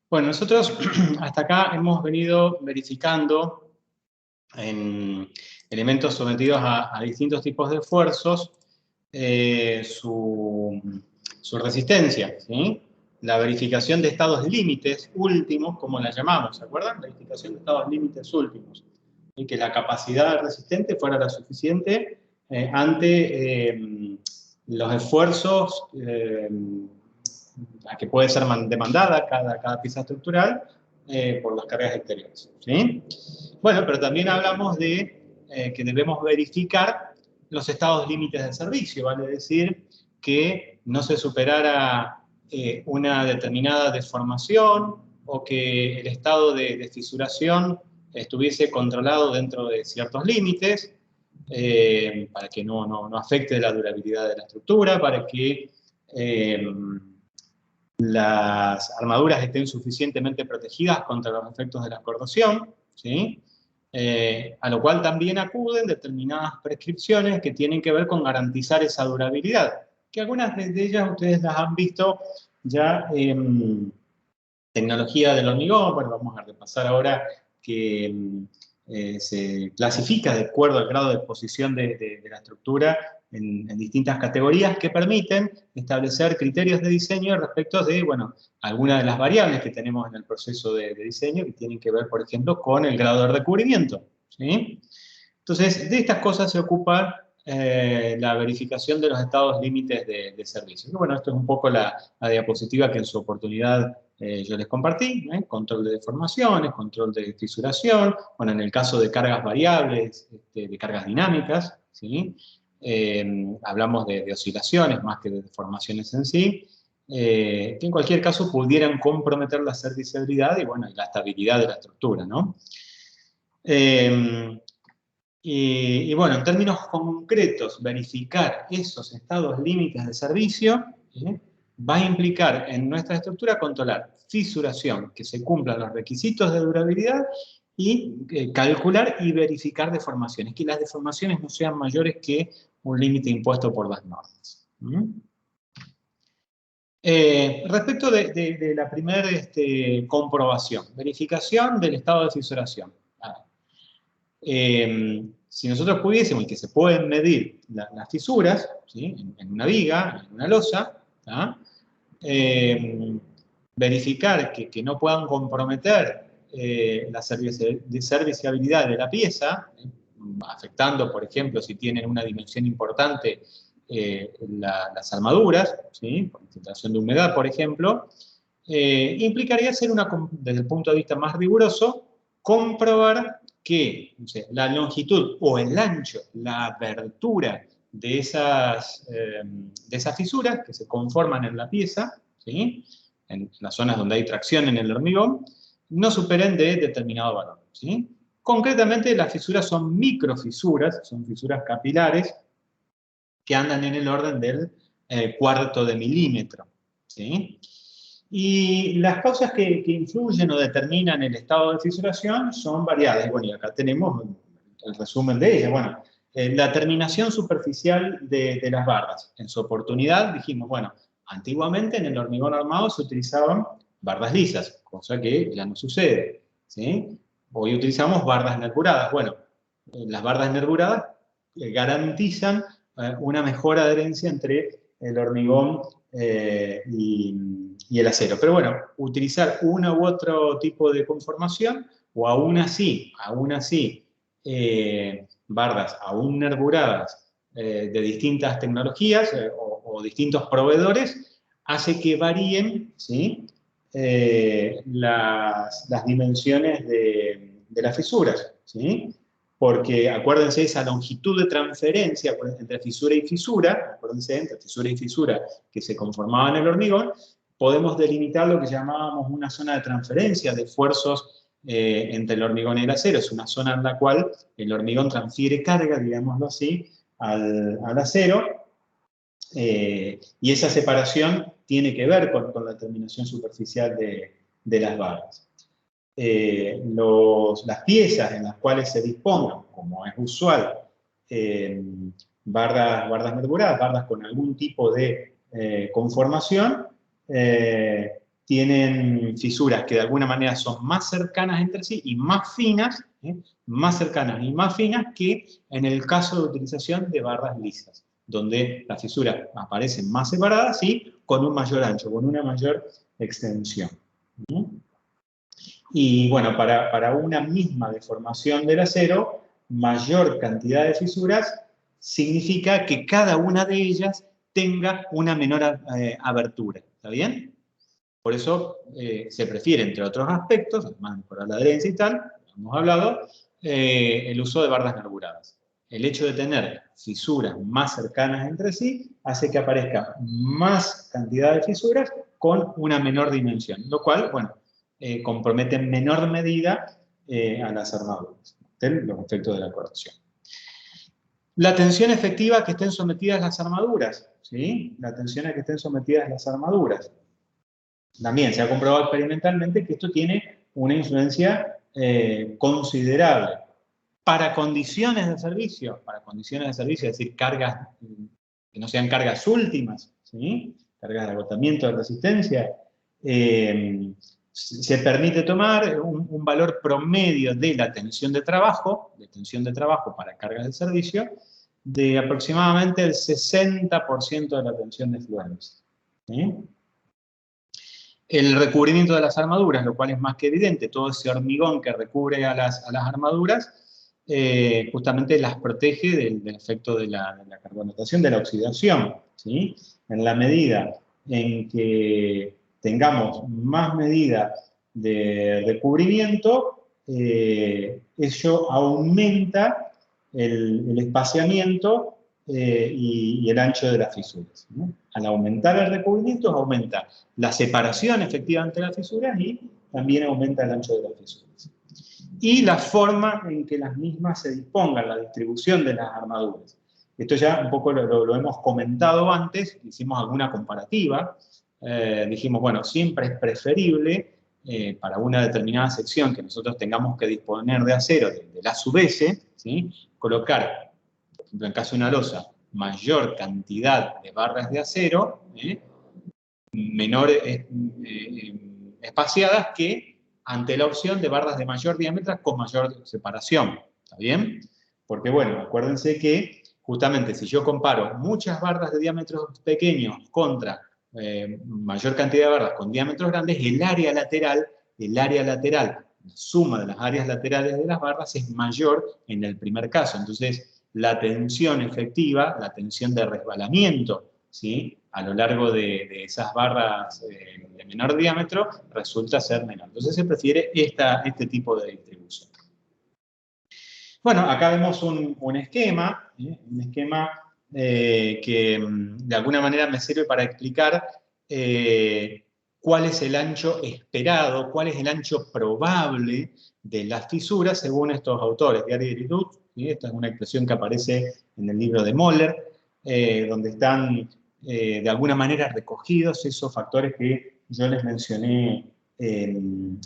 Bueno, nosotros hasta acá hemos venido verificando en elementos sometidos a distintos tipos de esfuerzos su resistencia, ¿sí? La verificación de estados límites últimos, como la llamamos, ¿se acuerdan? Verificación de estados límites últimos. Y que la capacidad resistente fuera la suficiente ante los esfuerzos a que puede ser demandada cada pieza estructural por las cargas exteriores, ¿sí? Bueno, pero también hablamos de que debemos verificar los estados límites de servicio, vale decir que no se superara una determinada deformación o que el estado de fisuración estuviese controlado dentro de ciertos límites para que no afecte la durabilidad de la estructura, para que las armaduras estén suficientemente protegidas contra los efectos de la corrosión, ¿sí? A lo cual también acuden determinadas prescripciones que tienen que ver con garantizar esa durabilidad, que algunas de ellas ustedes las han visto ya en tecnología del hormigón. Bueno, vamos a repasar ahora que se clasifica de acuerdo al grado de exposición de la estructura en distintas categorías que permiten establecer criterios de diseño respecto de, bueno, algunas de las variables que tenemos en el proceso de diseño que tienen que ver, por ejemplo, con el grado de recubrimiento, ¿sí? Entonces, de estas cosas se ocupa la verificación de los estados límites de servicio. Y bueno, esto es un poco la diapositiva que en su oportunidad yo les compartí, control de deformaciones, control de fisuración, bueno, en el caso de cargas variables, de cargas dinámicas, ¿sí? Hablamos de oscilaciones más que de deformaciones en sí, que en cualquier caso pudieran comprometer la serviciabilidad y, bueno, y la estabilidad de la estructura, ¿no? Y bueno, en términos concretos, verificar esos estados límites de servicio va a implicar en nuestra estructura controlar fisuración, que se cumplan los requisitos de durabilidad, y calcular y verificar deformaciones, que las deformaciones no sean mayores que un límite impuesto por las normas. Respecto de la primera comprobación, verificación del estado de fisuración. Si nosotros pudiésemos, y que se pueden medir las fisuras, ¿sí? en una viga, en una losa, verificar que no puedan comprometer la serviciabilidad de la pieza, afectando, por ejemplo, si tienen una dimensión importante las armaduras, ¿sí? Por infiltración de humedad, por ejemplo, implicaría hacer desde el punto de vista más riguroso, comprobar que la longitud o el ancho, la apertura de esas fisuras que se conforman en la pieza, ¿sí? En las zonas donde hay tracción en el hormigón, no superen de determinado valor, ¿sí? Concretamente, las fisuras son microfisuras, son fisuras capilares que andan en el orden del cuarto de milímetro, ¿sí? Y las causas que influyen o determinan el estado de fisuración son variadas. Bueno, y acá tenemos el resumen de ellas. Bueno, la terminación superficial de las barras. En su oportunidad dijimos, bueno, antiguamente en el hormigón armado se utilizaban barras lisas, cosa que ya no sucede, ¿sí? Hoy utilizamos barras nervuradas. Bueno, las barras nervuradas garantizan una mejor adherencia entre el hormigón y el acero. Pero bueno, utilizar uno u otro tipo de conformación, o aún así barras aún nervuradas de distintas tecnologías o distintos proveedores, hace que varíen, ¿sí? Las dimensiones de las fisuras, ¿sí? Porque acuérdense esa longitud de transferencia entre fisura y fisura, acuérdense, entre fisura y fisura que se conformaba en el hormigón, podemos delimitar lo que llamábamos una zona de transferencia de esfuerzos entre el hormigón y el acero. Es una zona en la cual el hormigón transfiere carga, digámoslo así, al acero, y esa separación tiene que ver con la terminación superficial de las barras. Las piezas en las cuales se dispongan, como es usual, barras nervuradas, barras con algún tipo de conformación, tienen fisuras que de alguna manera son más cercanas entre sí y más finas, más cercanas y más finas que en el caso de utilización de barras lisas, donde las fisuras aparecen más separadas y con un mayor ancho, con una mayor extensión. Y bueno, para una misma deformación del acero, mayor cantidad de fisuras significa que cada una de ellas tenga una menor abertura. ¿Está bien? Por eso se prefiere, entre otros aspectos, además de mejorar la adherencia y tal, hemos hablado, el uso de barras nervuradas. El hecho de tener fisuras más cercanas entre sí hace que aparezca más cantidad de fisuras con una menor dimensión, lo cual, bueno, compromete en menor medida a las armaduras, los efectos de la corrosión. La tensión efectiva a que estén sometidas las armaduras, ¿sí? La tensión a que estén sometidas las armaduras. También se ha comprobado experimentalmente que esto tiene una influencia considerable. Para condiciones de servicio, es decir, cargas que no sean cargas últimas, ¿sí? Cargas de agotamiento de resistencia, se permite tomar un valor promedio de la tensión de trabajo para cargas de servicio, de aproximadamente el 60% de la tensión de fluencia. ¿Sí? El recubrimiento de las armaduras, lo cual es más que evidente, todo ese hormigón que recubre a las armaduras, justamente las protege del efecto de la carbonatación, de la oxidación, ¿sí? En la medida en que tengamos más medida de recubrimiento, ello aumenta el espaciamiento y el ancho de las fisuras, ¿no? Al aumentar el recubrimiento, aumenta la separación efectiva entre las fisuras y también aumenta el ancho de las fisuras. Y la forma en que las mismas se dispongan, la distribución de las armaduras. Esto ya un poco lo hemos comentado antes, hicimos alguna comparativa, dijimos, bueno, siempre es preferible para una determinada sección que nosotros tengamos que disponer de acero, de la subese, ¿sí? Colocar, por ejemplo, en caso de una losa, mayor cantidad de barras de acero, menores espaciadas que ante la opción de barras de mayor diámetro con mayor separación. ¿Está bien? Porque, bueno, acuérdense que justamente si yo comparo muchas barras de diámetros pequeños contra mayor cantidad de barras con diámetros grandes, el área lateral, la suma de las áreas laterales de las barras es mayor en el primer caso. Entonces, la tensión efectiva, la tensión de resbalamiento, ¿sí? A lo largo de esas barras de menor diámetro resulta ser menor. Entonces se prefiere este tipo de distribución. Bueno, acá vemos un esquema que de alguna manera me sirve para explicar cuál es el ancho esperado, cuál es el ancho probable de las fisuras según estos autores, Diary y Dut, ¿sí? Esta es una expresión que aparece en el libro de Moller, donde están de alguna manera recogidos esos factores que yo les mencioné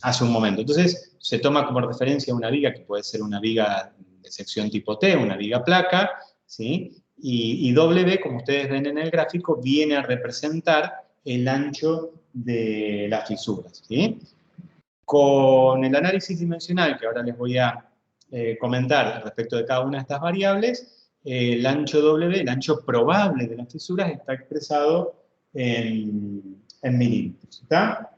hace un momento. Entonces, se toma como referencia una viga que puede ser una viga de sección tipo T, una viga placa, ¿sí? Y W, como ustedes ven en el gráfico, viene a representar el ancho de las fisuras, ¿sí? Con el análisis dimensional, que ahora les voy a comentar respecto de cada una de estas variables, el ancho W, el ancho probable de las fisuras, está expresado en milímetros. ¿Está?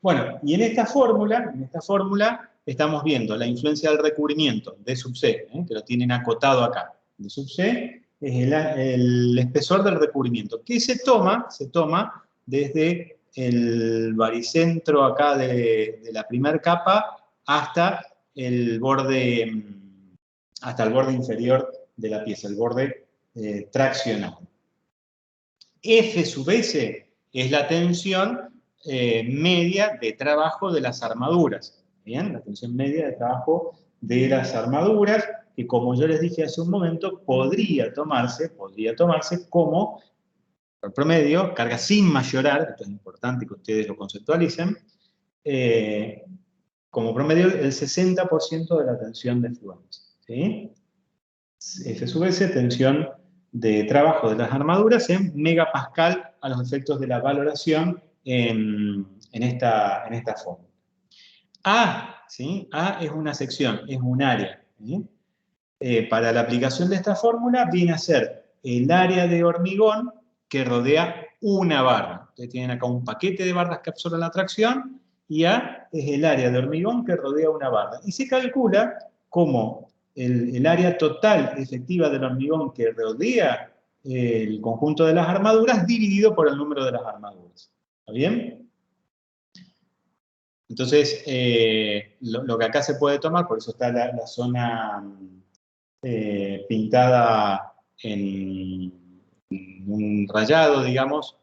Bueno, y en esta fórmula estamos viendo la influencia del recubrimiento de sub C, que lo tienen acotado acá. De sub C es el espesor del recubrimiento, que se toma desde el baricentro acá de la primera capa hasta el borde inferior de la pieza, el borde traccionado. F sub S es la tensión media de trabajo de las armaduras. ¿Bien? La tensión media de trabajo de las armaduras, que como yo les dije hace un momento, podría tomarse como, por promedio, carga sin mayorar, esto es importante que ustedes lo conceptualicen, como promedio el 60% de la tensión de fluencia. ¿Sí? F sub S, tensión de trabajo de las armaduras en megapascal a los efectos de la valoración en esta forma. A, ¿sí? A es una sección, es un área. ¿Sí? Para la aplicación de esta fórmula viene a ser el área de hormigón que rodea una barra. Ustedes tienen acá un paquete de barras que absorben la tracción y A es el área de hormigón que rodea una barra. Y se calcula como el área total efectiva del hormigón que rodea el conjunto de las armaduras dividido por el número de las armaduras. ¿Está bien? Entonces, lo que acá se puede tomar, por eso está la zona pintada en un rayado, digamos,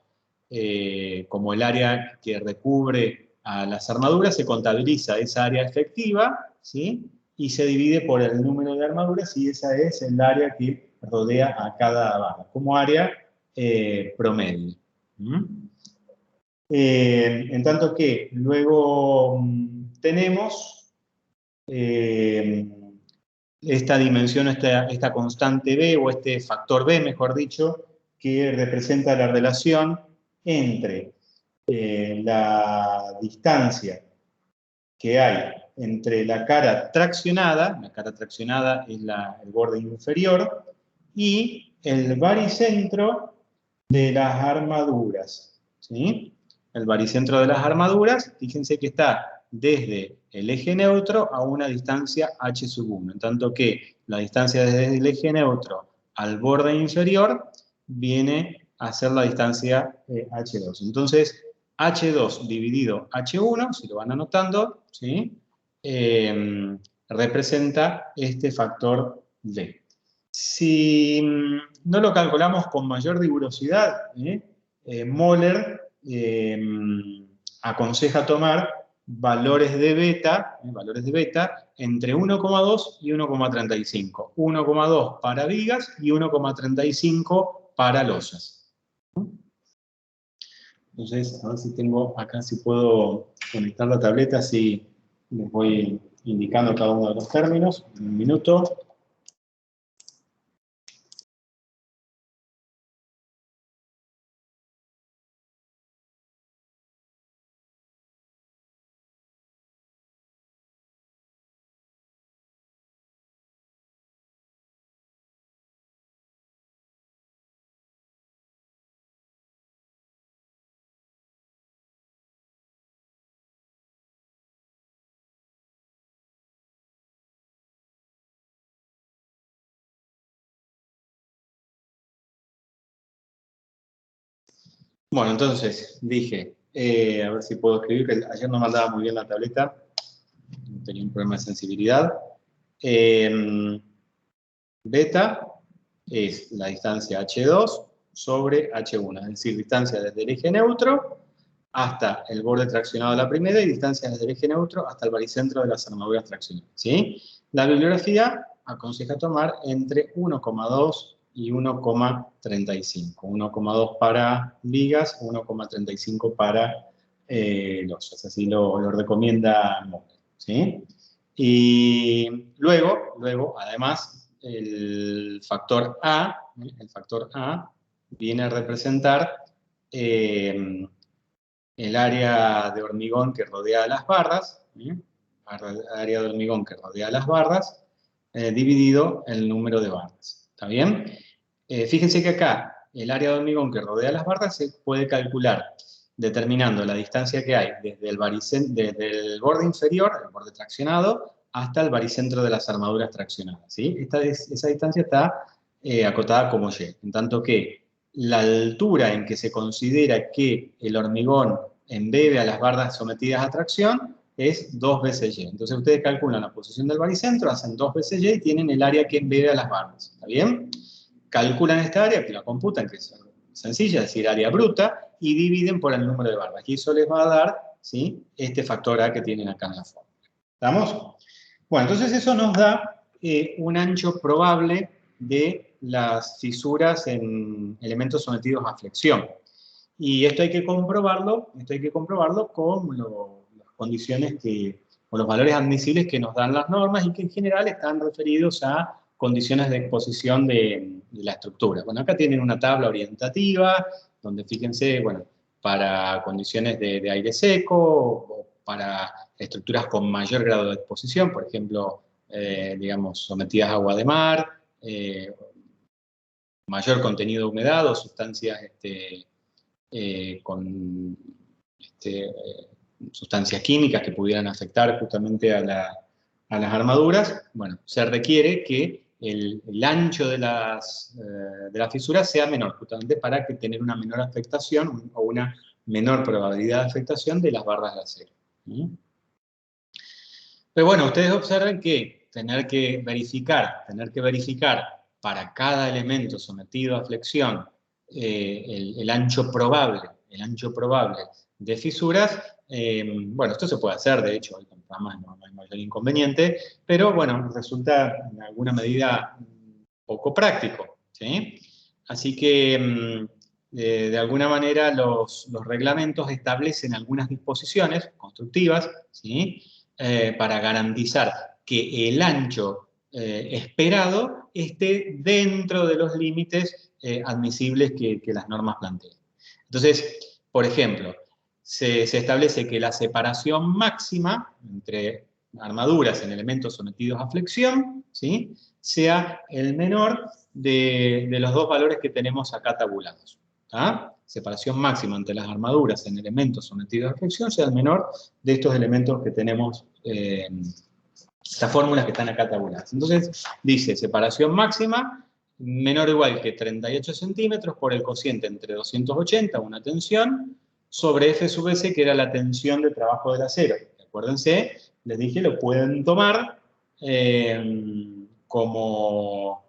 como el área que recubre a las armaduras, se contabiliza esa área efectiva, ¿sí? Y se divide por el número de armaduras y esa es el área que rodea a cada barra, como área promedio. En tanto que luego tenemos esta dimensión, esta constante B, o este factor B, mejor dicho, que representa la relación entre la distancia que hay entre la cara traccionada es el borde inferior, y el baricentro de las armaduras. ¿Sí? El baricentro de las armaduras, fíjense que está desde el eje neutro a una distancia h sub 1, en tanto que la distancia desde el eje neutro al borde inferior viene a ser la distancia h2. Entonces, h2 dividido h1, si lo van anotando, ¿sí? Representa este factor D. Si no lo calculamos con mayor rigurosidad, Moller aconseja tomar valores de beta entre 1,2 y 1,35. 1,2 para vigas y 1,35 para losas. Entonces, a ver si tengo acá, si puedo conectar la tableta, si les voy indicando cada uno de los términos. Un minuto. Bueno, entonces, dije, a ver si puedo escribir, que ayer no me andaba muy bien la tableta, tenía un problema de sensibilidad. Beta es la distancia h2 sobre h1, es decir, distancia desde el eje neutro hasta el borde traccionado de la primera y distancia desde el eje neutro hasta el baricentro de las armaduras traccionadas. ¿Sí? La bibliografía aconseja tomar entre 1,2 y 1,35. 1,2 para vigas, 1,35 para losas. Así lo recomienda Moller. ¿Sí? Y luego, además, el factor A viene a representar el área de hormigón que rodea las barras, área de hormigón que rodea las barras, dividido el número de barras. ¿Está bien? Fíjense que acá el área de hormigón que rodea las barras se puede calcular determinando la distancia que hay desde el borde inferior, el borde traccionado, hasta el baricentro de las armaduras traccionadas. ¿Sí? Esa distancia está acotada como Y, en tanto que la altura en que se considera que el hormigón embebe a las barras sometidas a tracción es 2 veces Y. Entonces ustedes calculan la posición del baricentro, hacen 2 veces Y y tienen el área que embebe a las barras. ¿Está bien? Calculan esta área, que la computan, que es sencilla, es decir, área bruta, y dividen por el número de barras. Y eso les va a dar, ¿sí?, este factor A que tienen acá en la fórmula. ¿Estamos? Bueno, entonces eso nos da un ancho probable de las fisuras en elementos sometidos a flexión. Y esto hay que comprobarlo con las condiciones o los valores admisibles que nos dan las normas y que en general están referidos a condiciones de exposición de la estructura. Bueno, acá tienen una tabla orientativa, donde fíjense, bueno, para condiciones de aire seco, o para estructuras con mayor grado de exposición, por ejemplo, digamos, sometidas a agua de mar, mayor contenido de humedad o sustancias con sustancias químicas que pudieran afectar justamente a las armaduras. Bueno, se requiere que el ancho de las fisuras sea menor, justamente para que tener una menor afectación o una menor probabilidad de afectación de las barras de acero. Pero bueno, ustedes observen que tener que verificar para cada elemento sometido a flexión el ancho probable de fisuras, bueno, esto se puede hacer, de hecho, hoy con ramas no hay mayor inconveniente, pero bueno, resulta en alguna medida poco práctico, ¿sí? Así que de alguna manera los reglamentos establecen algunas disposiciones constructivas, ¿sí? Para garantizar que el ancho esperado esté dentro de los límites admisibles que las normas plantean. Entonces, por ejemplo, se establece que la separación máxima entre armaduras en elementos sometidos a flexión, ¿sí?, sea el menor de los dos valores que tenemos acá tabulados. ¿Ah? Separación máxima entre las armaduras en elementos sometidos a flexión sea el menor de estos elementos que tenemos, estas fórmulas que están acá tabuladas. Entonces, dice separación máxima menor o igual que 38 centímetros por el cociente entre 280, una tensión, sobre F sub S, que era la tensión de trabajo del acero. Acuérdense, les dije, lo pueden tomar como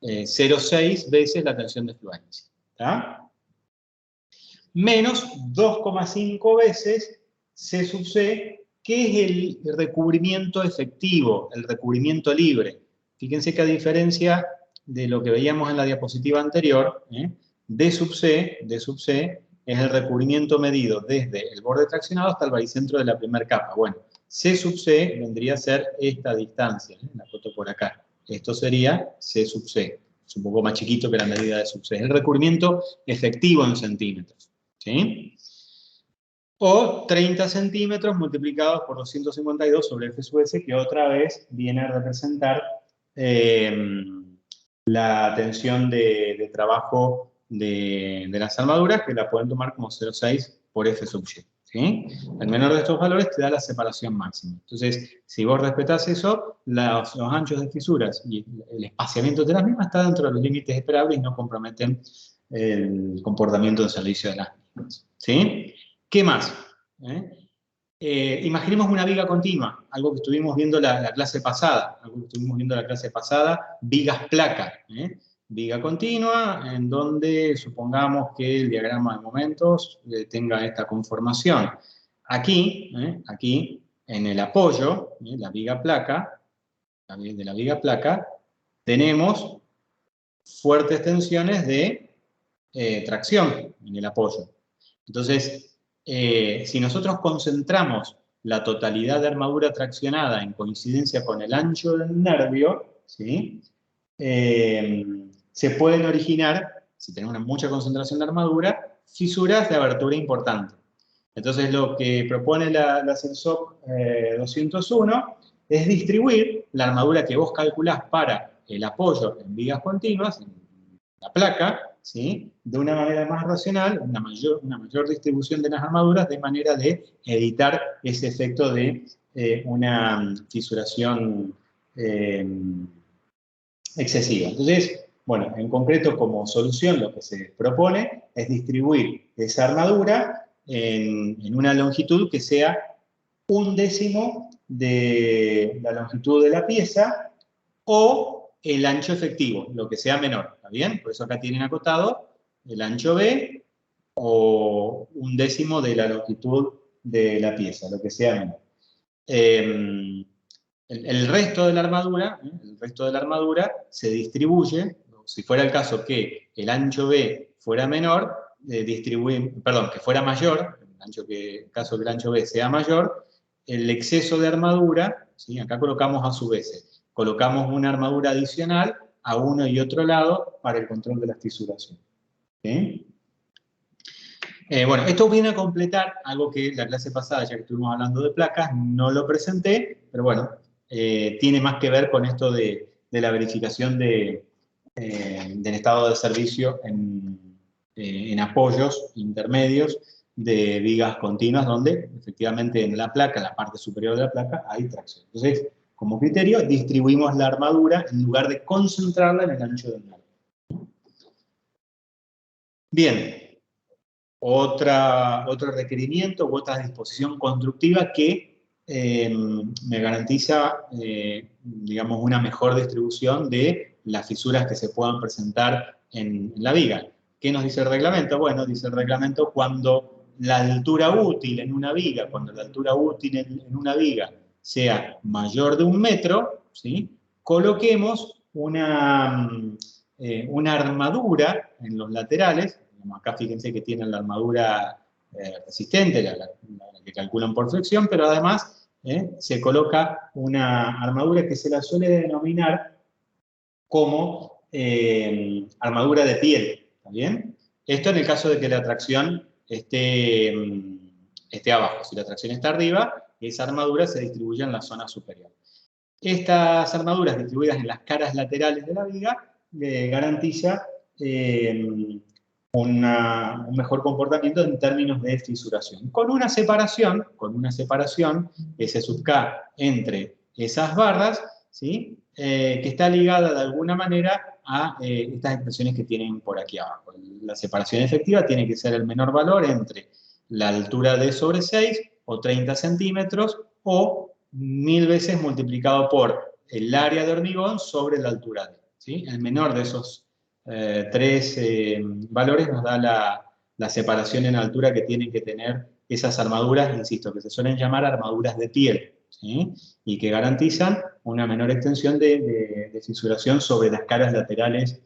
0,6 veces la tensión de fluencia. ¿Está? Menos 2,5 veces C sub C, que es el recubrimiento efectivo, el recubrimiento libre. Fíjense que a diferencia de lo que veíamos en la diapositiva anterior, D sub C es el recubrimiento medido desde el borde traccionado hasta el baricentro de la primera capa. Bueno, C sub C vendría a ser esta distancia, la foto por acá. Esto sería C sub C. Es un poco más chiquito que la medida de sub C. Es el recubrimiento efectivo en centímetros. ¿Sí? O 30 centímetros multiplicados por 252 sobre F sub S, que otra vez viene a representar la tensión de trabajo de las armaduras, que la pueden tomar como 0,6 por F sub Y. ¿Sí? El menor de estos valores te da la separación máxima. Entonces, si vos respetás eso, los anchos de fisuras y el espaciamiento de las mismas está dentro de los límites esperables y no comprometen el comportamiento de servicio de las mismas. ¿Sí? ¿Qué más? Imaginemos una viga continua, algo que estuvimos viendo la clase pasada, vigas placa. Viga continua, en donde supongamos que el diagrama de momentos tenga esta conformación. Aquí, en el apoyo, la viga placa, de la viga placa, tenemos fuertes tensiones de tracción en el apoyo. Entonces, si nosotros concentramos la totalidad de armadura traccionada en coincidencia con el ancho del nervio, ¿sí?, se pueden originar, si tenemos mucha concentración de armadura, fisuras de abertura importante. Entonces, lo que propone la CENSOP 201 es distribuir la armadura que vos calculás para el apoyo en vigas continuas, en la placa, ¿sí?, de una manera más racional, una mayor distribución de las armaduras, de manera de evitar ese efecto de una fisuración excesiva. Entonces, bueno, en concreto, como solución, lo que se propone es distribuir esa armadura en una longitud que sea 1/10 de la longitud de la pieza o el ancho efectivo, lo que sea menor, ¿está bien? Por eso acá tienen acotado el ancho B o 1/10 de la longitud de la pieza, lo que sea menor. El resto de la armadura, se distribuye, si fuera el caso que el ancho B fuera menor, que fuera mayor, en caso que el ancho B sea mayor, el exceso de armadura, ¿sí?, acá colocamos A sub S, colocamos una armadura adicional a uno y otro lado para el control de las fisuraciones. ¿Sí? Bueno, esto viene a completar algo que la clase pasada, ya que estuvimos hablando de placas, no lo presenté, pero bueno, tiene más que ver con esto de la verificación del estado de servicio en apoyos intermedios de vigas continuas, donde efectivamente en la placa, en la parte superior de la placa, hay tracción. Entonces, como criterio, distribuimos la armadura en lugar de concentrarla en el ancho del largo. Bien. Otro requerimiento u otra disposición constructiva que me garantiza, digamos, una mejor distribución de las fisuras que se puedan presentar en la viga. ¿Qué nos dice el reglamento? Bueno, dice el reglamento cuando la altura útil en una viga, en una viga sea mayor de 1 metro, ¿sí? Coloquemos una armadura en los laterales. Acá fíjense que tienen la armadura resistente, la que calculan por flexión, pero además se coloca una armadura que se la suele denominar como armadura de piel. ¿Está bien? Esto en el caso de que la tracción esté abajo. Si la tracción está arriba, esa armadura se distribuye en la zona superior. Estas armaduras distribuidas en las caras laterales de la viga le garantiza un mejor comportamiento en términos de fisuración. Con una separación S sub K entre esas barras, ¿sí? Que está ligada de alguna manera a estas expresiones que tienen por aquí abajo. La separación efectiva tiene que ser el menor valor entre la altura D sobre 6 o 30 centímetros o 1000 veces multiplicado por el área de hormigón sobre la altura D. ¿Sí? El menor de esos tres valores nos da la separación en altura que tienen que tener esas armaduras, insisto, que se suelen llamar armaduras de piel, ¿sí? Y que garantizan una menor extensión de fisuración sobre las caras laterales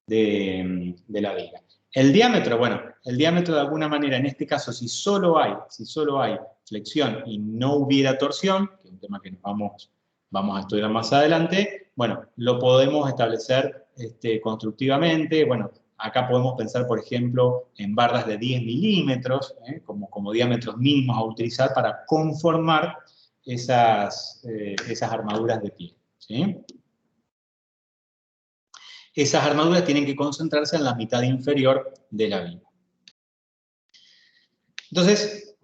de la viga. El diámetro, bueno, el diámetro de alguna manera, en este caso, si solo hay flexión y no hubiera torsión, que es un tema que nos vamos a estudiar más adelante, bueno, lo podemos establecer constructivamente. Bueno, acá podemos pensar, por ejemplo, en barras de 10 milímetros, como diámetros mínimos a utilizar para conformar esas armaduras de piel, ¿sí? Esas armaduras tienen que concentrarse en la mitad inferior de la viga. Entonces,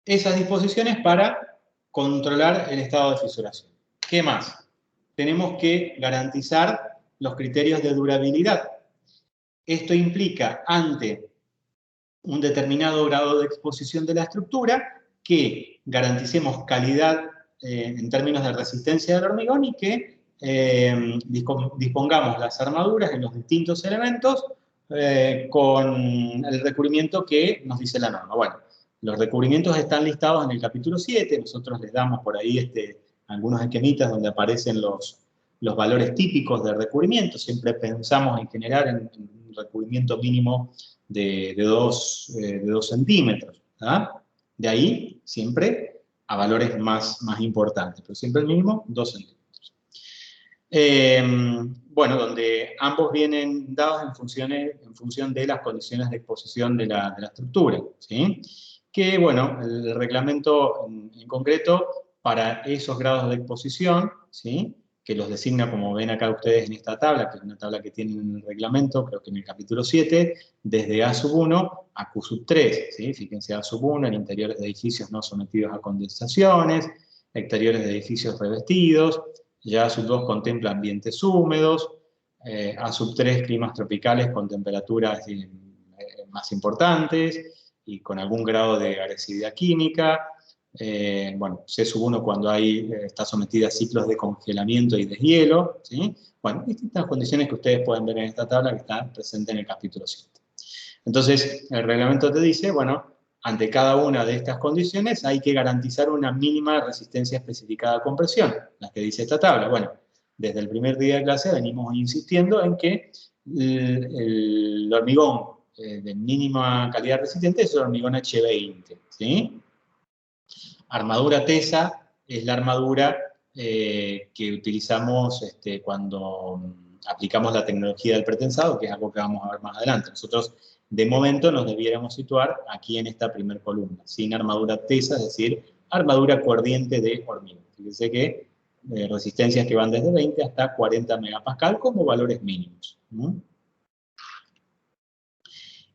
esas disposiciones para controlar el estado de fisuración. ¿Qué más? Tenemos que garantizar los criterios de durabilidad. Esto implica, ante un determinado grado de exposición de la estructura, que garanticemos calidad en términos de resistencia del hormigón y que dispongamos las armaduras en los distintos elementos con el recubrimiento que nos dice la norma. Bueno, los recubrimientos están listados en el capítulo 7, nosotros les damos por ahí algunos esquemitas donde aparecen los valores típicos de recubrimiento. Siempre pensamos en generar en un recubrimiento mínimo de 2 centímetros. ¿Ah? De ahí siempre a valores más importantes, pero siempre el mínimo 2 centímetros. Bueno, donde ambos vienen dados en función de las condiciones de exposición de la estructura, ¿sí? Que, bueno, el reglamento en concreto, para esos grados de exposición, ¿sí? Que los designa, como ven acá ustedes en esta tabla, que es una tabla que tienen en el reglamento, creo que en el capítulo 7, desde A1 a Q3, ¿sí? Fíjense, A1 en interiores de edificios no sometidos a condensaciones, exteriores de edificios revestidos, ya A2 contempla ambientes húmedos, A3 climas tropicales con temperaturas más importantes y con algún grado de agresividad química. Bueno, C1 cuando está sometida a ciclos de congelamiento y deshielo, ¿sí? Bueno, distintas condiciones que ustedes pueden ver en esta tabla que está presente en el capítulo 7. Entonces, el reglamento te dice, bueno, ante cada una de estas condiciones hay que garantizar una mínima resistencia especificada a compresión, la que dice esta tabla. Bueno, desde el primer día de clase venimos insistiendo en que el hormigón de mínima calidad resistente es el hormigón H20, ¿sí? Armadura tesa es la armadura que utilizamos cuando aplicamos la tecnología del pretensado, que es algo que vamos a ver más adelante. Nosotros, de momento, nos debiéramos situar aquí en esta primera columna, sin armadura tesa, es decir, armadura coardiente de hormigón. Fíjense que resistencias que van desde 20 hasta 40 megapascal como valores mínimos.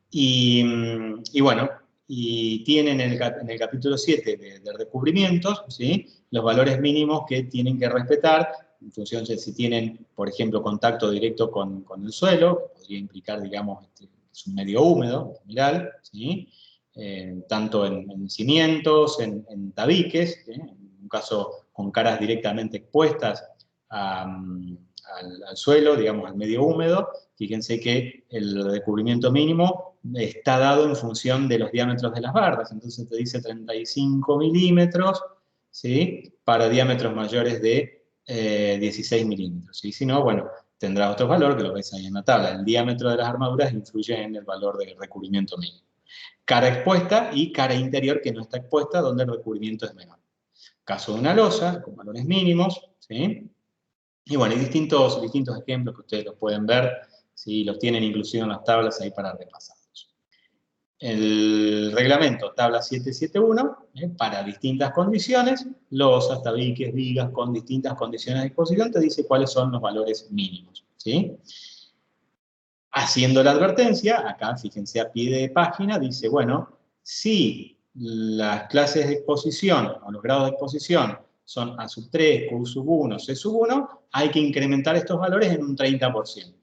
Y bueno, y tienen en el capítulo 7 de recubrimientos, ¿sí?, los valores mínimos que tienen que respetar, en función de si tienen, por ejemplo, contacto directo con el suelo, que podría implicar, digamos, es un medio húmedo, mineral, ¿sí?, tanto en cimientos, en tabiques, ¿sí?, en un caso con caras directamente expuestas al suelo, digamos, al medio húmedo. Fíjense que el recubrimiento mínimo está dado en función de los diámetros de las barras, entonces te dice 35 milímetros, ¿sí?, para diámetros mayores de 16 milímetros. Y si no, bueno, tendrá otro valor que lo ves ahí en la tabla. El diámetro de las armaduras influye en el valor del recubrimiento mínimo. Cara expuesta y cara interior que no está expuesta, donde el recubrimiento es menor. Caso de una losa, con valores mínimos, ¿sí? Y bueno, hay distintos ejemplos que ustedes los pueden ver, ¿sí?, los tienen inclusive en las tablas ahí para repasarlos. El reglamento, tabla 771, para distintas condiciones, losas, tabiques, vigas con distintas condiciones de exposición, te dice cuáles son los valores mínimos, ¿sí? Haciendo la advertencia, acá fíjense a pie de página, dice, bueno, si las clases de exposición o los grados de exposición son A3, Q1, C1, hay que incrementar estos valores en un 30%,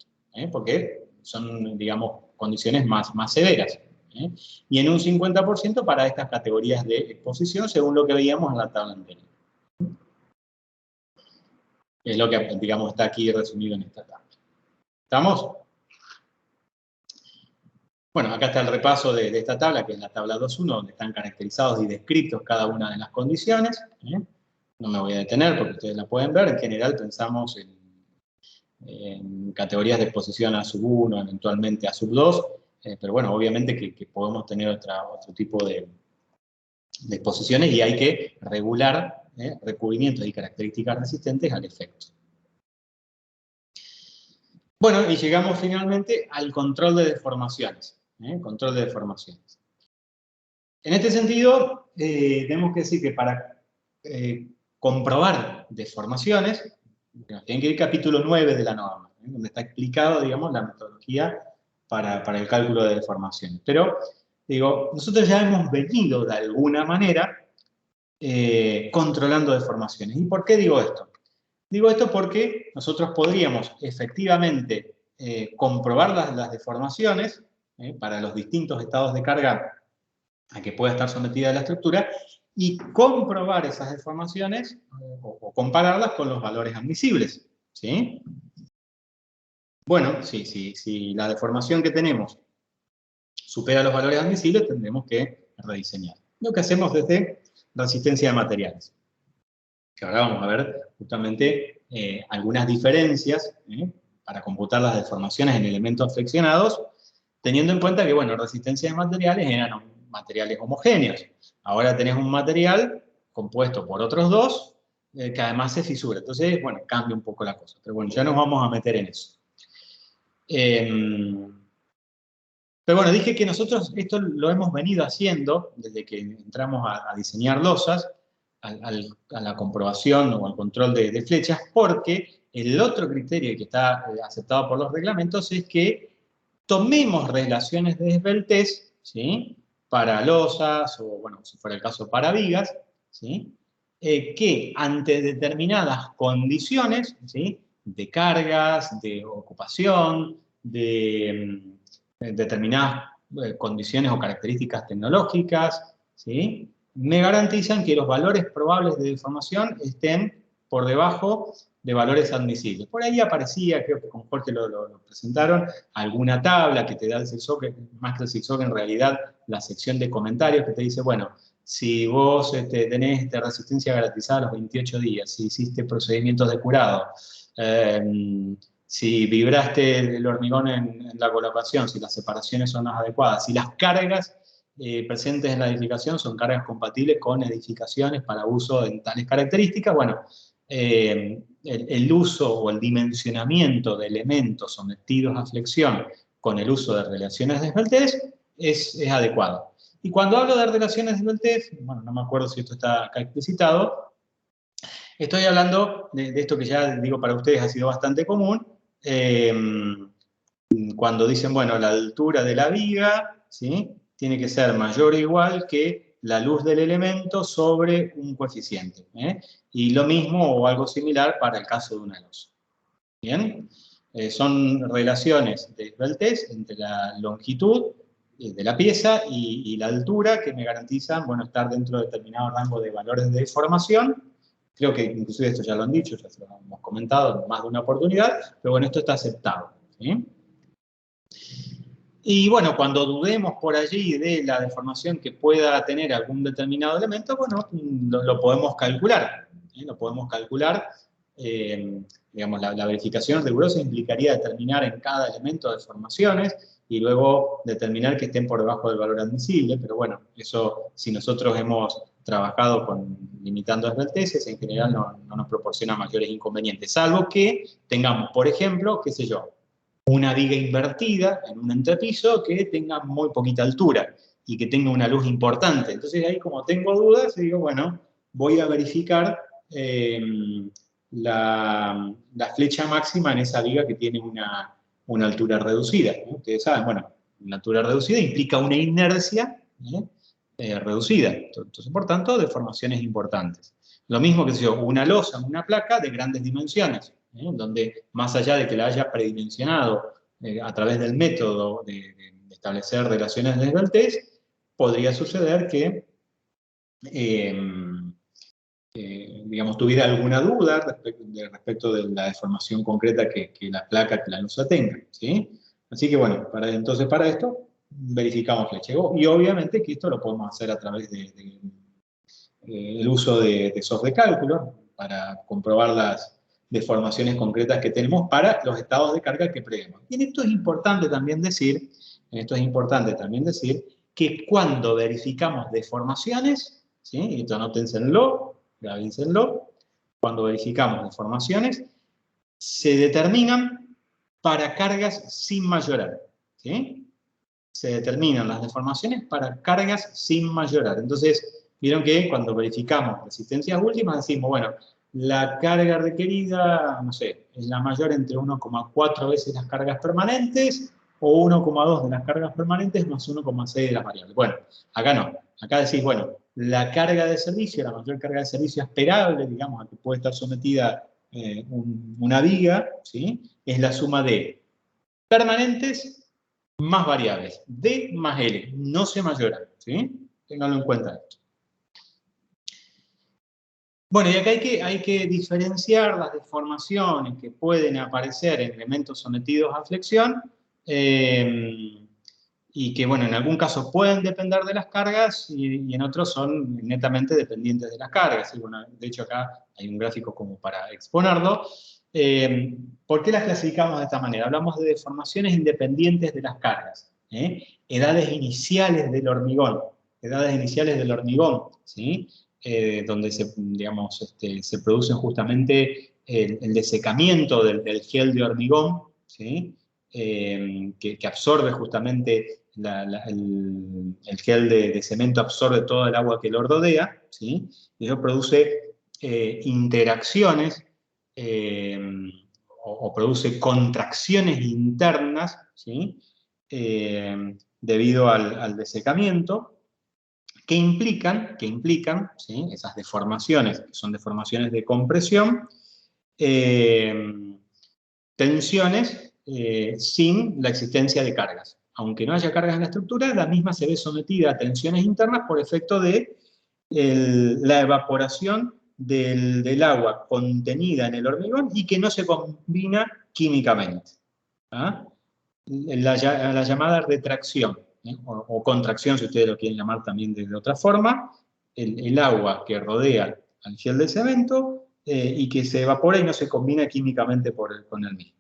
porque son, digamos, condiciones más severas. Y en un 50% para estas categorías de exposición, según lo que veíamos en la tabla anterior. Es lo que, digamos, está aquí resumido en esta tabla. ¿Estamos? Bueno, acá está el repaso de esta tabla, que es la tabla 2.1, donde están caracterizados y descritos cada una de las condiciones. No me voy a detener porque ustedes la pueden ver. En general pensamos en categorías de exposición A1, eventualmente A2, pero bueno, obviamente que podemos tener otro tipo de exposiciones y hay que regular recubrimientos y características resistentes al efecto. Bueno, y llegamos finalmente al control de deformaciones. Control de deformaciones. En este sentido, tenemos que decir que para comprobar deformaciones, tienen que ir al capítulo 9 de la norma, donde está explicado, digamos, la metodología para el cálculo de deformaciones. Pero, digo, nosotros ya hemos venido de alguna manera controlando deformaciones. ¿Y por qué digo esto? Digo esto porque nosotros podríamos efectivamente comprobar las deformaciones para los distintos estados de carga a que pueda estar sometida la estructura y comprobar esas deformaciones o compararlas con los valores admisibles, ¿sí? Bueno, si la deformación que tenemos supera los valores admisibles, tendremos que rediseñar. Lo que hacemos desde resistencia de materiales. Que ahora vamos a ver justamente algunas diferencias para computar las deformaciones en elementos flexionados, teniendo en cuenta que, bueno, resistencia de materiales eran materiales homogéneos. Ahora tenés un material compuesto por otros dos que además se fisura. Entonces, bueno, cambia un poco la cosa. Pero bueno, ya nos vamos a meter en eso. Pero bueno, dije que nosotros esto lo hemos venido haciendo desde que entramos a diseñar losas, a la comprobación o al control de flechas, porque el otro criterio que está aceptado por los reglamentos es que tomemos relaciones de esbeltez, ¿sí?, para losas, o bueno, si fuera el caso para vigas, ¿sí?, que ante determinadas condiciones, ¿sí?, de cargas, de ocupación, de determinadas condiciones o características tecnológicas, ¿sí?, me garantizan que los valores probables de deformación estén por debajo de valores admisibles. Por ahí aparecía, creo que con Jorge lo presentaron, alguna tabla que te da el CIRSOC, más que el CIRSOC en realidad, la sección de comentarios que te dice, bueno, si vos tenés resistencia garantizada a los 28 días, si hiciste procedimientos de curado, si vibraste el hormigón en la colocación, si las separaciones son las adecuadas, si las cargas presentes en la edificación son cargas compatibles con edificaciones para uso en tales características, bueno, el uso o el dimensionamiento de elementos sometidos a flexión con el uso de relaciones de esbeltez es adecuado. Y cuando hablo de relaciones de esbeltez, bueno, no me acuerdo si esto está acá explicitado, estoy hablando de esto que ya digo para ustedes ha sido bastante común, cuando dicen, bueno, la altura de la viga, ¿sí?, tiene que ser mayor o igual que la luz del elemento sobre un coeficiente. Y lo mismo o algo similar para el caso de una losa. ¿Bien? Son relaciones de esbeltez entre la longitud de la pieza y la altura que me garantizan, bueno, estar dentro de determinado rango de valores de deformación. Creo que inclusive esto ya lo han dicho, ya se lo hemos comentado en más de una oportunidad, pero bueno, esto está aceptado. ¿Sí? Y bueno, cuando dudemos por allí de la deformación que pueda tener algún determinado elemento, bueno, lo podemos calcular. Lo podemos calcular. Digamos, la verificación rigurosa implicaría determinar en cada elemento deformaciones y luego determinar que estén por debajo del valor admisible, pero bueno, eso si nosotros hemos trabajado limitando esbelteces, en general no nos proporciona mayores inconvenientes, salvo que tengamos, por ejemplo, qué sé yo, una viga invertida en un entrepiso que tenga muy poquita altura y que tenga una luz importante. Entonces ahí como tengo dudas, digo, bueno, voy a verificar la flecha máxima en esa viga que tiene una altura reducida. Ustedes saben, bueno, una altura reducida implica una inercia reducida. Entonces, por tanto, deformaciones importantes. Lo mismo que si yo, una losa, una placa de grandes dimensiones, donde más allá de que la haya predimensionado a través del método de establecer relaciones de esbeltez, podría suceder que digamos, tuviera alguna duda respecto de la deformación concreta que la placa, que la losa tenga. ¿Sí? Así que bueno, entonces para esto verificamos flecha. Y obviamente que esto lo podemos hacer a través del uso de software de cálculo para comprobar las deformaciones concretas que tenemos para los estados de carga que preveemos. Y en esto es importante también decir, que cuando verificamos deformaciones, ¿sí? Y esto anótenselo, grábenselo, cuando verificamos deformaciones, se determinan para cargas sin mayorar. ¿Sí? Se determinan las deformaciones para cargas sin mayorar. Entonces, vieron que cuando verificamos resistencias últimas decimos, bueno, la carga requerida, no sé, es la mayor entre 1,4 veces las cargas permanentes o 1,2 de las cargas permanentes más 1,6 de las variables. Bueno, acá no. Acá decís, bueno, la carga de servicio, la mayor carga de servicio esperable, digamos, a que puede estar sometida una viga, ¿sí? Es la suma de permanentes más variables, D más L, no se mayoran, ¿sí? Ténganlo en cuenta esto. Bueno, y acá hay que diferenciar las deformaciones que pueden aparecer en elementos sometidos a flexión y que, bueno, en algún caso pueden depender de las cargas y en otros son netamente dependientes de las cargas. Y bueno, de hecho acá hay un gráfico como para exponerlo. ¿Por qué las clasificamos de esta manera? Hablamos de deformaciones independientes de las cargas. Edades iniciales del hormigón. ¿Sí? Donde se producen justamente el desecamiento del gel de hormigón, ¿sí? Que absorbe justamente el gel de cemento, absorbe todo el agua que lo rodea, ¿sí? Y eso produce interacciones o produce contracciones internas, ¿sí? Debido al desecamiento, que implican ¿sí? Esas deformaciones, que son deformaciones de compresión, tensiones sin la existencia de cargas. Aunque no haya cargas en la estructura, la misma se ve sometida a tensiones internas por efecto de la evaporación del agua contenida en el hormigón y que no se combina químicamente. ¿Ah? La llamada retracción, o contracción, si ustedes lo quieren llamar también de otra forma, el agua que rodea al gel de cemento y que se evapora y no se combina químicamente con el mismo.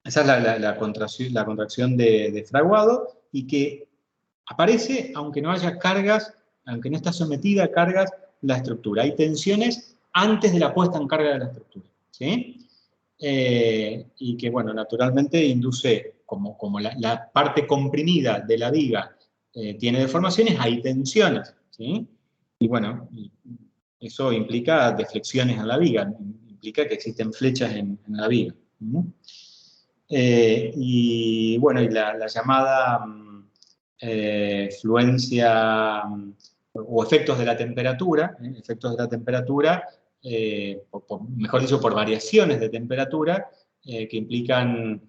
Esa es la contracción de fraguado y que aparece aunque no haya cargas, aunque no está sometida a cargas la estructura. Hay tensiones antes de la puesta en carga de la estructura, ¿sí? Y que, bueno, naturalmente induce, como la parte comprimida de la viga tiene deformaciones, hay tensiones, ¿sí? Y bueno, eso implica deflexiones en la viga, implica que existen flechas en la viga. Y bueno, y la llamada fluencia o efectos de la temperatura, mejor dicho, por variaciones de temperatura, que implican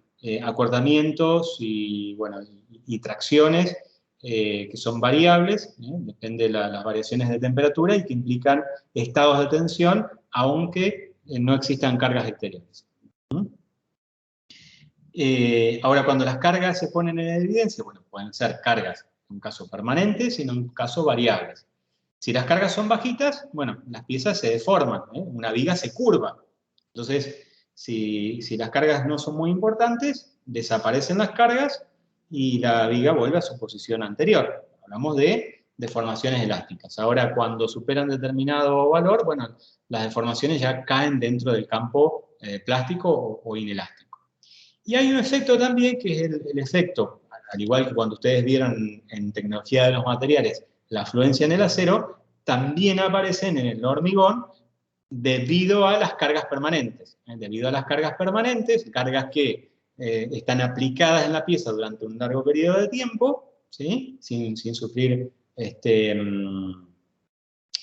acortamientos y, bueno, y tracciones que son variables, depende de las variaciones de temperatura y que implican estados de tensión, aunque no existan cargas exteriores. Ahora, cuando las cargas se ponen en evidencia, bueno, pueden ser cargas, en un caso permanentes y en un caso variables. Si las cargas son bajitas, bueno, las piezas se deforman, una viga se curva. Entonces, si las cargas no son muy importantes, desaparecen las cargas y la viga vuelve a su posición anterior. Hablamos de deformaciones elásticas. Ahora, cuando superan determinado valor, bueno, las deformaciones ya caen dentro del campo plástico o inelástico. Y hay un efecto también que es el efecto, al igual que cuando ustedes vieron en tecnología de los materiales, la fluencia en el acero, también aparecen en el hormigón debido a las cargas permanentes. Debido a las cargas permanentes, cargas que están aplicadas en la pieza durante un largo periodo de tiempo, ¿sí? sin sufrir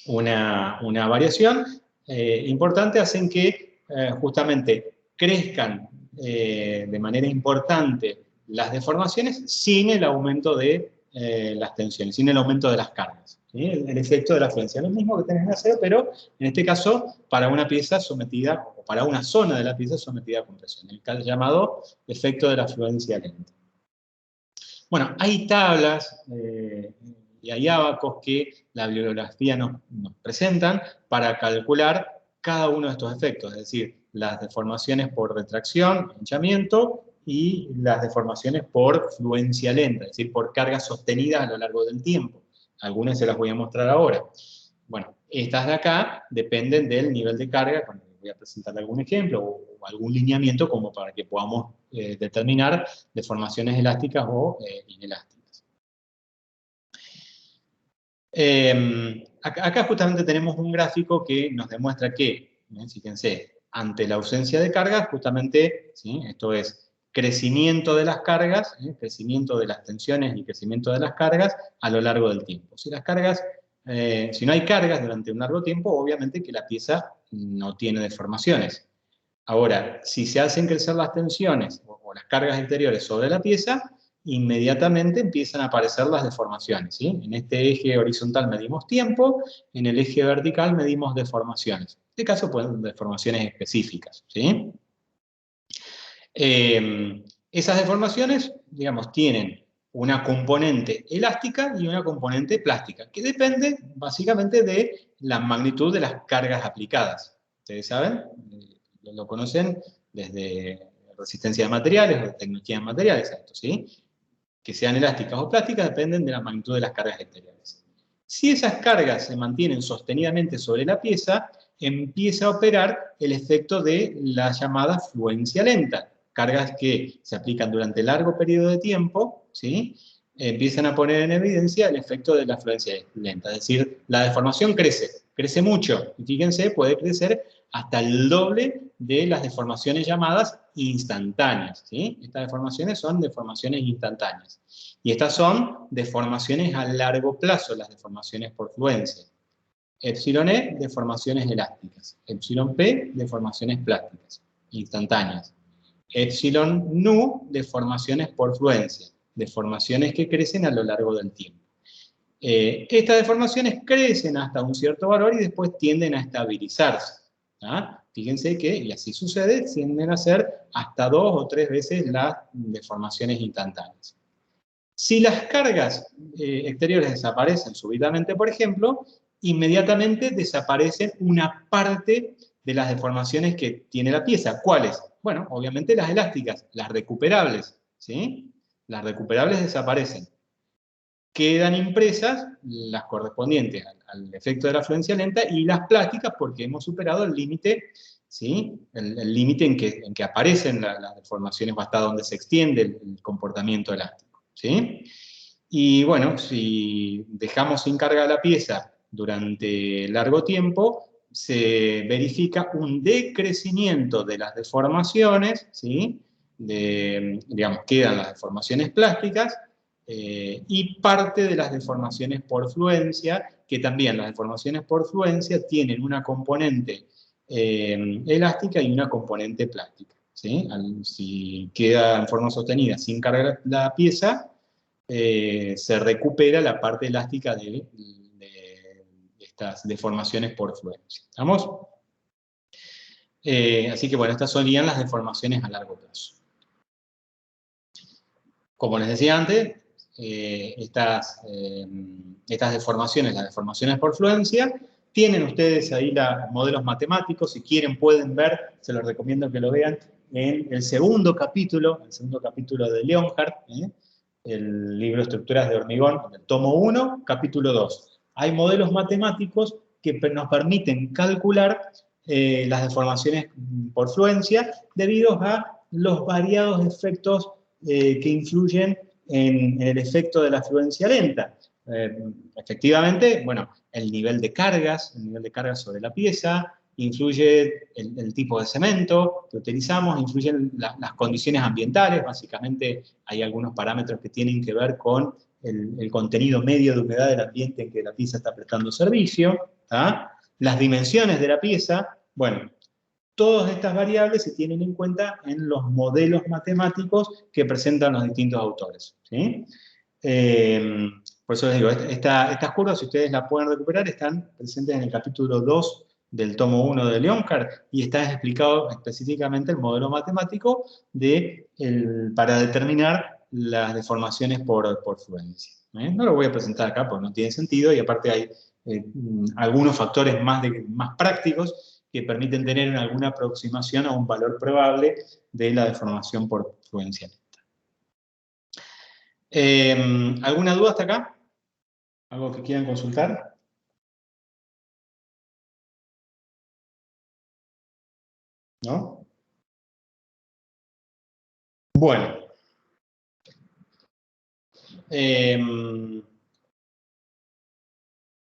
una variación importante, hacen que justamente crezcan de manera importante las deformaciones sin el aumento de las tensiones, sin el aumento de las cargas. ¿Sí? El efecto de la fluencia. Lo mismo que tenés en acero, pero en este caso para una pieza sometida, o para una zona de la pieza sometida a compresión, el llamado efecto de la fluencia lenta. Bueno, hay tablas y hay ábacos que la bibliografía nos presentan para calcular cada uno de estos efectos, es decir, las deformaciones por retracción, hinchamiento, y las deformaciones por fluencia lenta, es decir, por cargas sostenidas a lo largo del tiempo. Algunas se las voy a mostrar ahora. Bueno, estas de acá dependen del nivel de carga, cuando voy a presentar algún ejemplo o algún lineamiento como para que podamos determinar deformaciones elásticas o inelásticas. Acá justamente tenemos un gráfico que nos demuestra que, fíjense, ante la ausencia de cargas, justamente, ¿sí? Esto es crecimiento de las cargas, crecimiento de las tensiones y crecimiento de las cargas a lo largo del tiempo. Si no hay cargas durante un largo tiempo, obviamente que la pieza no tiene deformaciones. Ahora, si se hacen crecer las tensiones o las cargas exteriores sobre la pieza, inmediatamente empiezan a aparecer las deformaciones, ¿sí? En este eje horizontal medimos tiempo, en el eje vertical medimos deformaciones. En este caso pueden ser deformaciones específicas, ¿sí? Esas deformaciones, digamos, tienen una componente elástica y una componente plástica, que depende básicamente de la magnitud de las cargas aplicadas. Ustedes saben, lo conocen desde resistencia de materiales o de tecnología de materiales, ¿sí? Que sean elásticas o plásticas dependen de la magnitud de las cargas exteriores. Si esas cargas se mantienen sostenidamente sobre la pieza, empieza a operar el efecto de la llamada fluencia lenta. Cargas que se aplican durante largo periodo de tiempo, ¿sí? Empiezan a poner en evidencia el efecto de la fluencia lenta. Es decir, la deformación crece mucho. Y fíjense, puede crecer hasta el doble de las deformaciones llamadas instantáneas, ¿sí? Estas deformaciones son deformaciones instantáneas. Y estas son deformaciones a largo plazo, las deformaciones por fluencia. Epsilon E, deformaciones elásticas. Epsilon P, deformaciones plásticas, instantáneas. Epsilon Nu, deformaciones por fluencia, deformaciones que crecen a lo largo del tiempo. Estas deformaciones crecen hasta un cierto valor y después tienden a estabilizarse. ¿Ah? Fíjense que, y así sucede, tienden a ser hasta 2 o 3 veces las deformaciones instantáneas. Si las cargas exteriores desaparecen súbitamente, por ejemplo, inmediatamente desaparecen una parte de las deformaciones que tiene la pieza. ¿Cuáles? Bueno, obviamente las elásticas, las recuperables, ¿sí? Las recuperables desaparecen. quedan impresas las correspondientes al efecto de la fluencia lenta y las plásticas porque hemos superado el límite, ¿sí? El límite en que aparecen las deformaciones o hasta donde se extiende el comportamiento elástico, ¿sí? Y bueno, si dejamos sin carga la pieza durante largo tiempo, se verifica un decrecimiento de las deformaciones, ¿sí? Digamos, quedan las deformaciones plásticas y parte de las deformaciones por fluencia, que también las deformaciones por fluencia tienen una componente elástica y una componente plástica, ¿sí? Si queda en forma sostenida sin cargar la pieza, se recupera la parte elástica de estas deformaciones por fluencia. ¿Estamos? Así que bueno, estas serían las deformaciones a largo plazo. Como les decía antes, estas deformaciones, las deformaciones por fluencia, tienen ustedes ahí los modelos matemáticos, si quieren pueden ver, se los recomiendo que lo vean, en el segundo capítulo de Leonhardt, el libro Estructuras de Hormigón, el tomo 1, capítulo 2. Hay modelos matemáticos que nos permiten calcular las deformaciones por fluencia debido a los variados efectos que influyen en el efecto de la fluencia lenta. Efectivamente, bueno, el nivel de cargas sobre la pieza, influye el tipo de cemento que utilizamos, influyen las condiciones ambientales, básicamente hay algunos parámetros que tienen que ver con el contenido medio de humedad del ambiente en que la pieza está prestando servicio, ¿tá? Las dimensiones de la pieza, bueno, todas estas variables se tienen en cuenta en los modelos matemáticos que presentan los distintos autores, ¿sí? Por eso les digo, estas curvas, si ustedes las pueden recuperar, están presentes en el capítulo 2 del tomo 1 de Leonhardt y está explicado específicamente el modelo matemático para determinar las deformaciones por fluencia. No lo voy a presentar acá porque no tiene sentido y aparte hay algunos factores más prácticos que permiten tener alguna aproximación a un valor probable de la deformación por fluencia lenta. ¿Alguna duda hasta acá? ¿Algo que quieran consultar? ¿No? Bueno.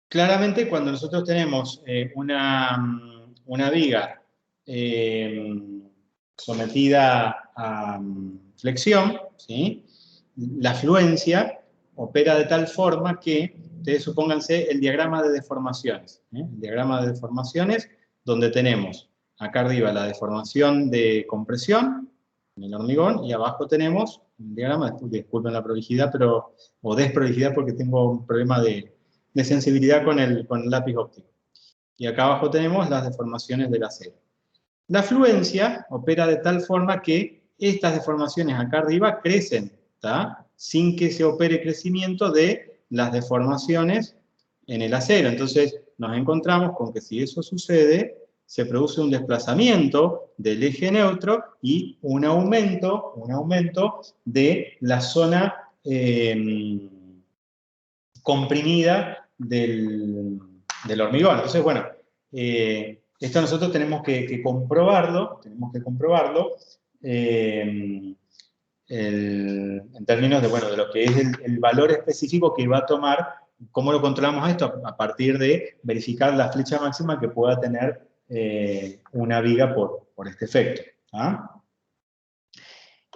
Claramente cuando nosotros tenemos una viga sometida a flexión, ¿sí? La fluencia opera de tal forma que, ustedes supónganse el diagrama de deformaciones, el diagrama de deformaciones donde tenemos acá arriba la deformación de compresión en el hormigón y abajo tenemos un diagrama, disculpen la prolijidad, o desprolijidad porque tengo un problema de sensibilidad con el lápiz óptico. Y acá abajo tenemos las deformaciones del acero. La fluencia opera de tal forma que estas deformaciones acá arriba crecen, ¿tá? Sin que se opere crecimiento de las deformaciones en el acero. Entonces nos encontramos con que si eso sucede, se produce un desplazamiento del eje neutro y un aumento de la zona comprimida del hormigón. Entonces, bueno, esto nosotros tenemos que comprobarlo, en términos de lo que es el valor específico que va a tomar. ¿Cómo lo controlamos esto? A partir de verificar la flecha máxima que pueda tener una viga por este efecto. ¿Ah?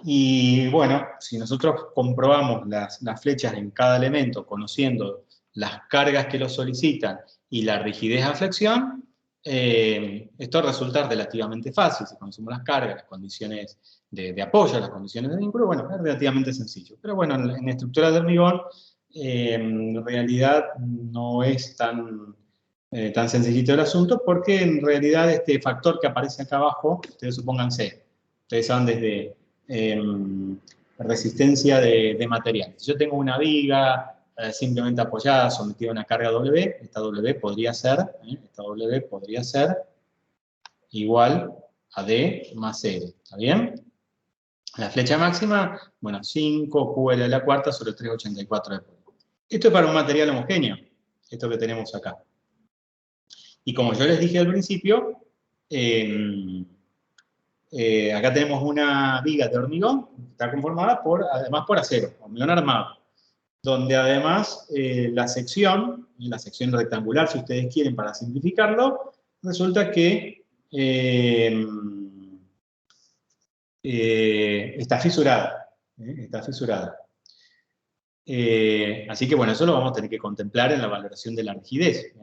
Y bueno, si nosotros comprobamos las flechas en cada elemento, conociendo las cargas que lo solicitan y la rigidez a flexión, esto resulta relativamente fácil. Si conocemos las cargas, las condiciones de apoyo, las condiciones de vínculo, bueno, es relativamente sencillo. Pero bueno, en estructuras de hormigón, en realidad no es tan sencillito el asunto, porque en realidad este factor que aparece acá abajo, ustedes supónganse, ustedes saben desde resistencia de materiales. Si yo tengo una viga simplemente apoyada, sometida a una carga W, esta W podría ser igual a D más R, ¿está bien? La flecha máxima, bueno, 5 QL a la cuarta sobre 384 de polvo. Esto es para un material homogéneo, esto que tenemos acá. Y como yo les dije al principio, acá tenemos una viga de hormigón, que está conformada además por acero, hormigón armado, donde además la sección rectangular, si ustedes quieren, para simplificarlo, resulta que está fisurada. Está fisurada. Así que bueno, eso lo vamos a tener que contemplar en la valoración de la rigidez.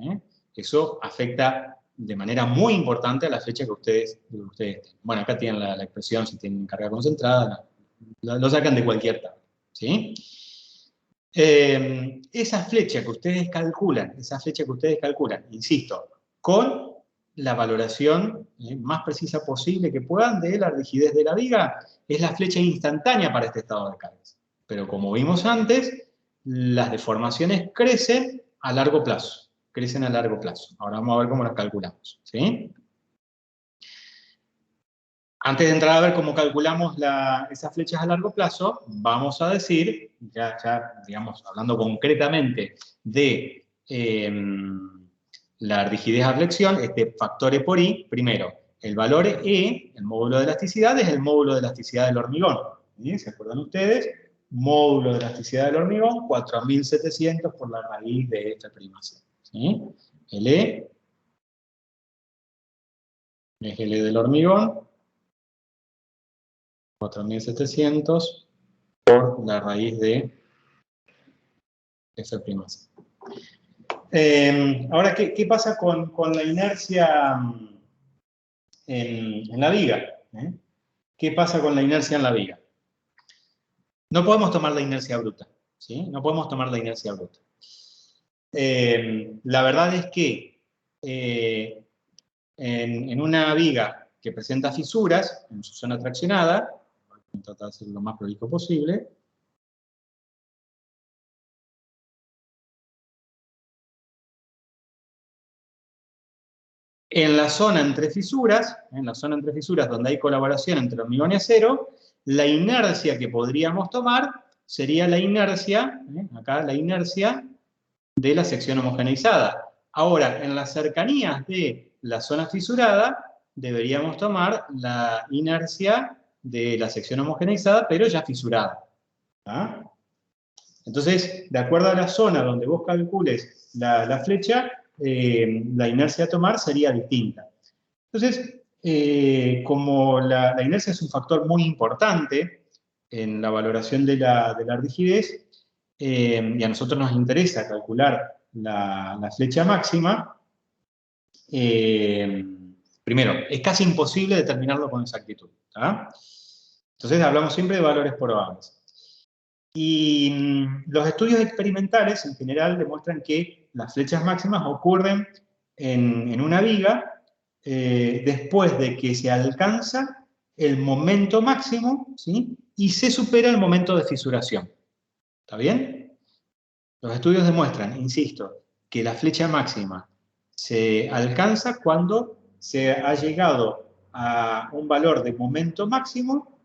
Eso afecta de manera muy importante a la flecha que ustedes tienen. Bueno, acá tienen la expresión, si tienen carga concentrada, lo sacan de cualquier tabla, ¿sí? Esa flecha que ustedes calculan, insisto, con la valoración más precisa posible que puedan de la rigidez de la viga, es la flecha instantánea para este estado de cargas. Pero como vimos antes, las deformaciones crecen a largo plazo. Ahora vamos a ver cómo las calculamos, ¿sí? Antes de entrar a ver cómo calculamos esas flechas a largo plazo, vamos a decir, ya digamos, hablando concretamente de la rigidez a flexión, este factor E por I, primero, el valor E, el módulo de elasticidad, es el módulo de elasticidad del hormigón. ¿Sí? ¿Se acuerdan ustedes? Módulo de elasticidad del hormigón, 4700 por la raíz de F'. ¿Sí? El E es el E del hormigón, 4700 por la raíz de F'. Ahora, ¿qué pasa con la inercia en la viga? ¿Qué pasa con la inercia en la viga? No podemos tomar la inercia bruta, ¿sí? No podemos tomar la inercia bruta. La verdad es que en una viga que presenta fisuras en su zona traccionada, voy a tratar de hacer lo más prolijo posible. En la zona entre fisuras donde hay colaboración entre hormigón y acero, la inercia que podríamos tomar sería la inercia, acá la inercia de la sección homogeneizada. Ahora, en las cercanías de la zona fisurada, deberíamos tomar la inercia de la sección homogeneizada, pero ya fisurada. ¿Ah? Entonces, de acuerdo a la zona donde vos calcules la flecha, la inercia a tomar sería distinta. Entonces, como la inercia es un factor muy importante en la valoración de la rigidez, y a nosotros nos interesa calcular la flecha máxima, primero, es casi imposible determinarlo con exactitud. ¿tá? Entonces hablamos siempre de valores probables. Y los estudios experimentales en general demuestran que las flechas máximas ocurren en una viga después de que se alcanza el momento máximo, ¿sí? Y se supera el momento de fisuración. ¿Está bien? Los estudios demuestran, insisto, que la flecha máxima se alcanza cuando se ha llegado a un valor de momento máximo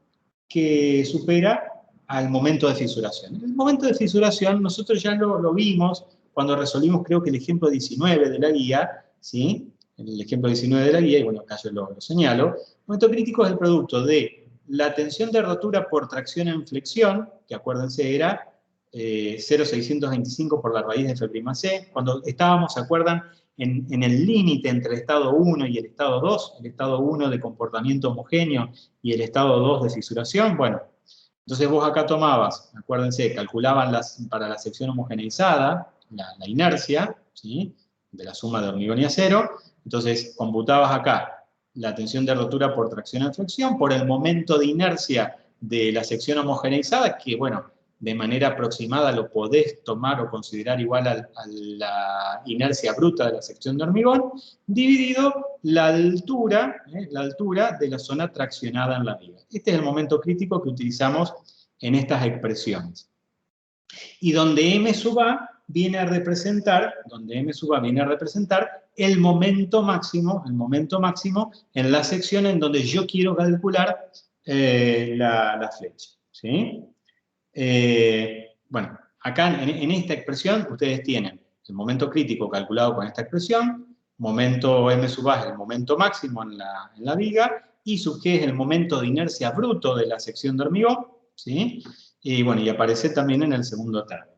que supera al momento de fisuración. El momento de fisuración nosotros ya lo vimos cuando resolvimos, creo que el ejemplo 19 de la guía, ¿sí? El ejemplo 19 de la guía, y bueno, acá yo lo señalo. El momento crítico es el producto de la tensión de rotura por tracción en flexión, que acuérdense era 0,625 por la raíz de F', cuando estábamos, ¿se acuerdan? En el límite entre el estado 1 y el estado 2, el estado 1 de comportamiento homogéneo y el estado 2 de fisuración, bueno, entonces vos acá tomabas, acuérdense, calculaban para la sección homogeneizada, la inercia, ¿sí? De la suma de hormigón y acero, entonces computabas acá la tensión de rotura por tracción en flexión, por el momento de inercia de la sección homogeneizada, que bueno, de manera aproximada lo podés tomar o considerar igual a la inercia bruta de la sección de hormigón, dividido la altura de la zona traccionada en la viga. Este es el momento crítico que utilizamos en estas expresiones. Y donde M sub A viene a representar, el momento máximo en la sección en donde yo quiero calcular la flecha. ¿Sí? Bueno, acá en esta expresión ustedes tienen el momento crítico calculado con esta expresión, momento m sub a es el momento máximo en la viga, y sub g es el momento de inercia bruto de la sección de hormigón, ¿sí? Y bueno, y aparece también en el segundo término.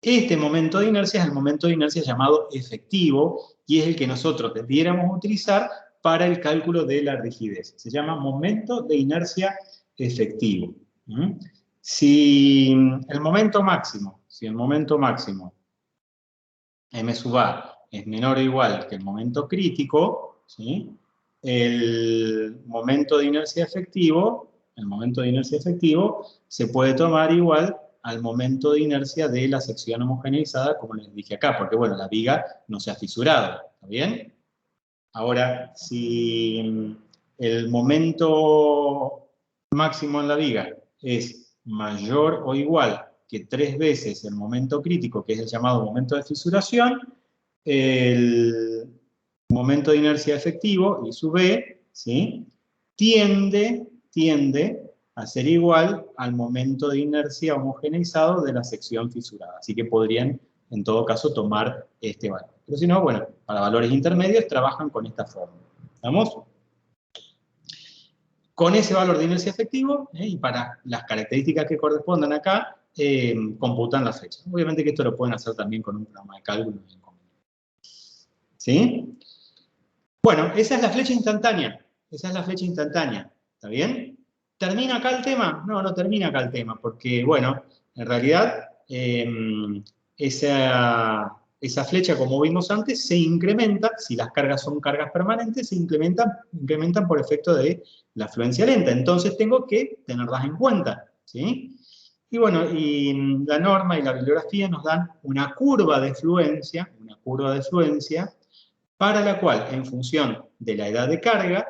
Este momento de inercia es el momento de inercia llamado efectivo, y es el que nosotros debiéramos utilizar para el cálculo de la rigidez. Se llama momento de inercia efectivo. Si el momento máximo, m sub a es menor o igual que el momento crítico, ¿sí? el momento de inercia efectivo se puede tomar igual al momento de inercia de la sección homogeneizada, como les dije acá, porque bueno, la viga no se ha fisurado, ¿está bien? Ahora, si el momento máximo en la viga es mayor o igual que 3 veces el momento crítico, que es el llamado momento de fisuración, el momento de inercia efectivo, I sub B, ¿sí? tiende a ser igual al momento de inercia homogeneizado de la sección fisurada. Así que podrían, en todo caso, tomar este valor. Pero si no, bueno, para valores intermedios trabajan con esta fórmula. ¿Estamos? Con ese valor de inercia efectivo, y para las características que correspondan acá, computan la flecha. Obviamente que esto lo pueden hacer también con un programa de cálculo. ¿Sí? Bueno, esa es la flecha instantánea. ¿Está bien? ¿Termina acá el tema? No, no termina acá el tema, porque, bueno, en realidad, esa flecha, como vimos antes, se incrementa, si las cargas son cargas permanentes, se incrementan por efecto de la fluencia lenta. Entonces tengo que tenerlas en cuenta, ¿sí? Y bueno, y la norma y la bibliografía nos dan una curva de fluencia, para la cual, en función de la edad de carga,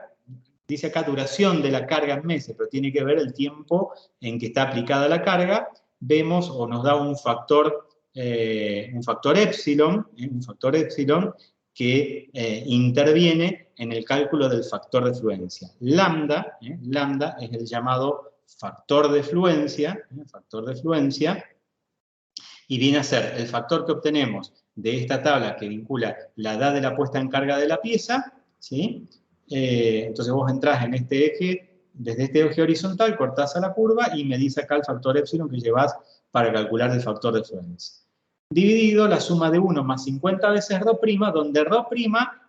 dice acá duración de la carga en meses, pero tiene que ver el tiempo en que está aplicada la carga, vemos o nos da un factor épsilon, que interviene en el cálculo del factor de fluencia. Lambda es el llamado factor de fluencia, y viene a ser el factor que obtenemos de esta tabla que vincula la edad de la puesta en carga de la pieza, ¿sí? Entonces vos entrás en este eje, desde este eje horizontal, cortás a la curva y medís acá el factor épsilon que llevas para calcular el factor de fluencia. Dividido la suma de 1 más 50 veces ρ', donde ρ'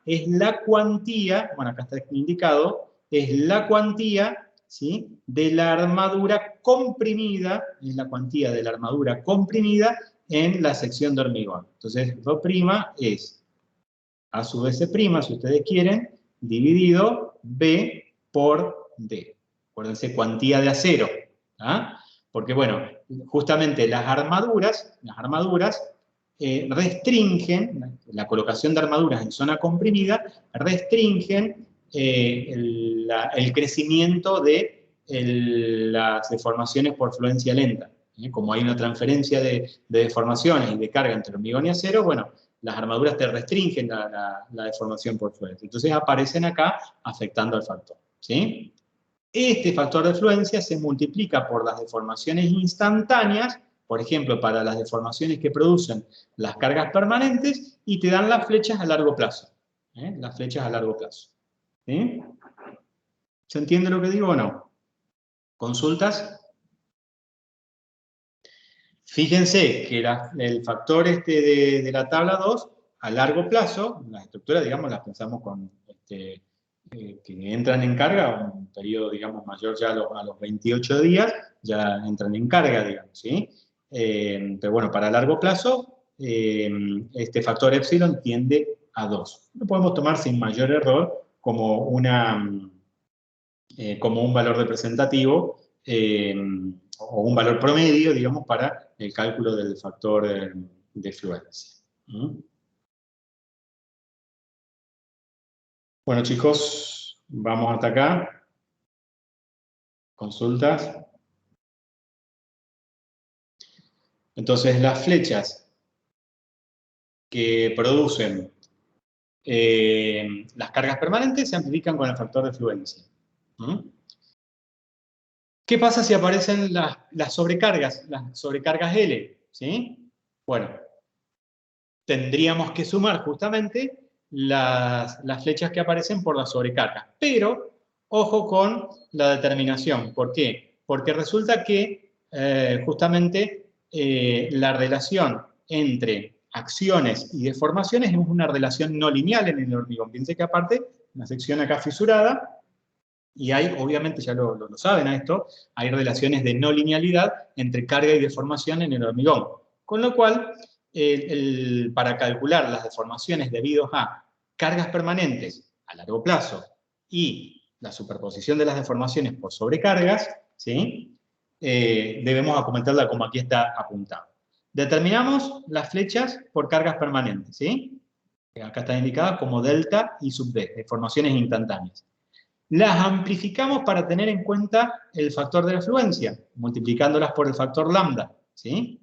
es la cuantía, bueno, acá está indicado, es la cuantía, ¿sí? de la armadura comprimida, en la sección de hormigón. Entonces, ρ' es A sub S', si ustedes quieren, dividido B por D. Acuérdense, cuantía de acero. ¿Ah? Porque, bueno, justamente las armaduras restringen, la colocación de armaduras en zona comprimida, restringen el crecimiento de las deformaciones por fluencia lenta. Como hay una transferencia de deformaciones y de carga entre hormigón y acero, bueno, las armaduras te restringen la deformación por fluencia. Entonces aparecen acá afectando al factor, ¿sí? Este factor de fluencia se multiplica por las deformaciones instantáneas, por ejemplo, para las deformaciones que producen las cargas permanentes, y te dan las flechas a largo plazo. Las flechas a largo plazo. ¿Sí? ¿Se entiende lo que digo o no? ¿Consultas? Fíjense que el factor de la tabla 2, a largo plazo, las estructuras, digamos, las pensamos con que entran en carga, un periodo, digamos, mayor ya a los 28 días, ya entran en carga, digamos, ¿sí? Pero bueno, para largo plazo, este factor épsilon tiende a 2. Lo podemos tomar sin mayor error como un valor representativo, o un valor promedio, digamos, para el cálculo del factor de fluencia. Bueno, chicos, vamos hasta acá. Consultas. Entonces, las flechas que producen las cargas permanentes se amplifican con el factor de fluencia. ¿Qué pasa si aparecen las sobrecargas L? ¿Sí? Bueno, tendríamos que sumar justamente las flechas que aparecen por la sobrecarga. Pero, ojo con la determinación. ¿Por qué? Porque resulta que justamente la relación entre acciones y deformaciones es una relación no lineal en el hormigón. Piense que aparte, una sección acá fisurada, y hay, obviamente, ya lo saben a esto, hay relaciones de no linealidad entre carga y deformación en el hormigón. Con lo cual, para calcular las deformaciones debidas a cargas permanentes a largo plazo y la superposición de las deformaciones por sobrecargas, ¿sí? Debemos acometerla como aquí está apuntado. Determinamos las flechas por cargas permanentes, ¿sí? Acá están indicadas como delta y sub D, deformaciones instantáneas. Las amplificamos para tener en cuenta el factor de la afluencia, multiplicándolas por el factor lambda, ¿sí?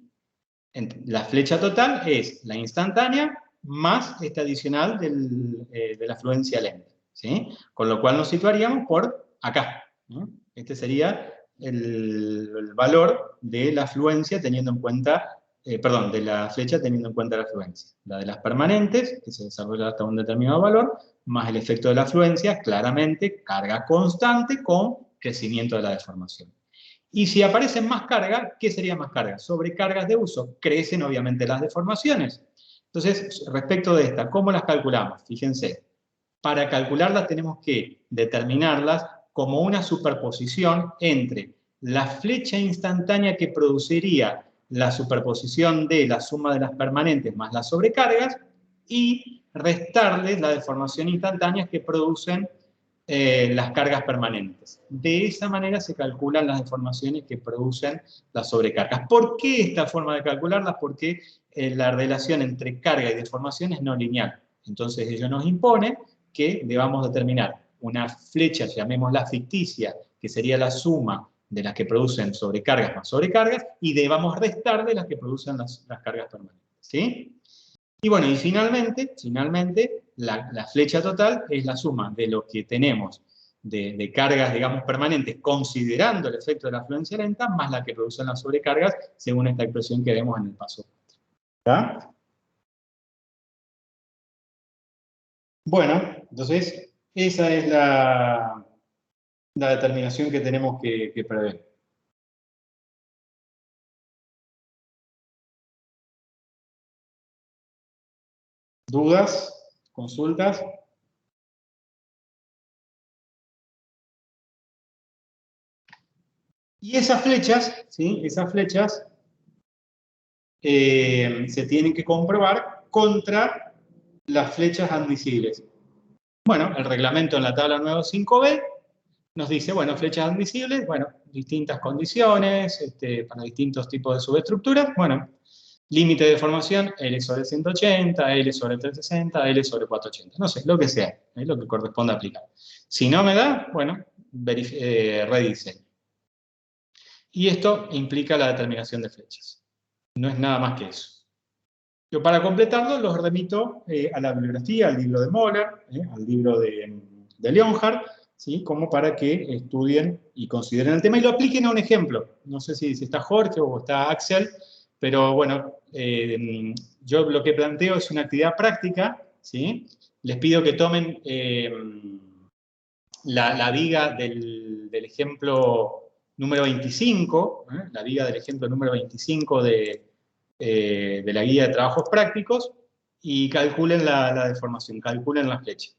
La flecha total es la instantánea más este adicional de la afluencia lenta, ¿sí? Con lo cual nos situaríamos por acá, ¿no? Este sería el valor de la afluencia teniendo en cuenta, perdón, de la flecha teniendo en cuenta la afluencia. La de las permanentes, que se desarrolla hasta un determinado valor, más el efecto de la afluencia, claramente carga constante con crecimiento de la deformación. Y si aparecen más cargas, ¿qué sería más carga? Sobrecargas de uso. Crecen obviamente las deformaciones. Entonces, respecto de esta, ¿cómo las calculamos? Fíjense, para calcularlas tenemos que determinarlas como una superposición entre la flecha instantánea que produciría la superposición de la suma de las permanentes más las sobrecargas y restarles la deformación instantánea que producen las cargas permanentes. De esa manera se calculan las deformaciones que producen las sobrecargas. ¿Por qué esta forma de calcularlas? Porque la relación entre carga y deformación es no lineal. Entonces ello nos impone que debamos determinar una flecha, llamémosla ficticia, que sería la suma de las que producen sobrecargas más sobrecargas, y debamos restar de las que producen las cargas permanentes. ¿Sí? Y bueno, y finalmente la flecha total es la suma de lo que tenemos de cargas, digamos, permanentes, considerando el efecto de la afluencia lenta, más la que producen las sobrecargas, según esta expresión que vemos en el paso 4. ¿Ya? Bueno, entonces, esa es la determinación que tenemos que prever. ¿Dudas? ¿Consultas? Y esas flechas, ¿sí? Esas flechas se tienen que comprobar contra las flechas admisibles. Bueno, el reglamento en la tabla 9.5b nos dice, bueno, flechas admisibles, bueno, distintas condiciones, para distintos tipos de subestructuras, bueno, límite de deformación, L sobre 180, L sobre 360, L sobre 480, no sé, lo que sea, lo que corresponda aplicar. Si no me da, bueno, rediseño. Y esto implica la determinación de flechas. No es nada más que eso. Yo para completarlo los remito a la bibliografía, al libro de Moller, al libro de Leonhardt, ¿sí? Como para que estudien y consideren el tema y lo apliquen a un ejemplo. No sé si está Jorge o está Axel, pero bueno, yo lo que planteo es una actividad práctica, ¿sí? Les pido que tomen la viga del ejemplo número 25, la viga del ejemplo número 25 de la guía de trabajos prácticos y calculen la deformación, calculen la flecha.